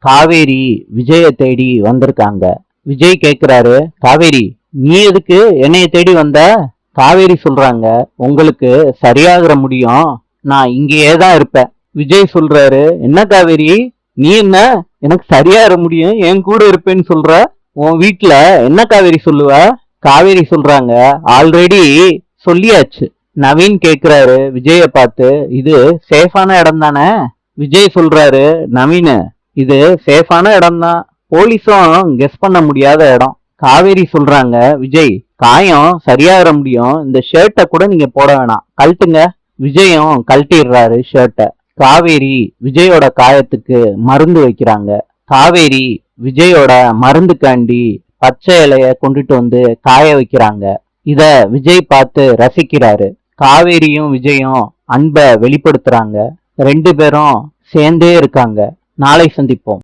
காவேரி விஜய தேடி வந்திருக்காங்க. விஜய் கேக்குறாரு, காவேரி நீ எதுக்கு என்னைய தேடி வந்த? காவேரி சொல்றாங்க, உங்களுக்கு சரியாகிற முடியும், நான் இங்கேயே தான் இருப்பேன். விஜய் சொல்றாரு, என்ன காவேரி, நீ என்ன எனக்கு சரியாகிற முடியும் என் கூட இருப்பேன்னு சொல்ற? உன் வீட்டுல என்ன காவேரி சொல்லுவ? காவேரி சொல்றாங்க, ஆல்ரெடி சொல்லியாச்சு. நவீன் கேக்குறாரு விஜய பார்த்து, இது சேஃபான இடம் தானே? விஜய் சொல்றாரு, நவீன் இது சேஃபான இடம் தான், போலீஸும் கெஸ் பண்ண முடியாத இடம். காவேரி சொல்றாங்க, விஜய் காயம் சரியாகிற முடியும், இந்த ஷர்ட்டை கூட நீங்க போட வேணாம், கழட்டுங்க. விஜயும் கழட்டிடுறாரு ஷர்ட்டை. காவேரி விஜயோட காயத்துக்கு மருந்து வைக்கிறாங்க. காவேரி விஜயோட மருந்துக்காண்டி பச்சை இலைய கொண்டுட்டு வந்து காய வைக்கிறாங்க. இத விஜய் பார்த்து ரசிக்கிறாரு. காவேரியும் விஜயும் அன்பை வெளிப்படுத்துறாங்க. ரெண்டு பேரும் சேர்ந்தே இருக்காங்க. நாளை சந்திப்போம்.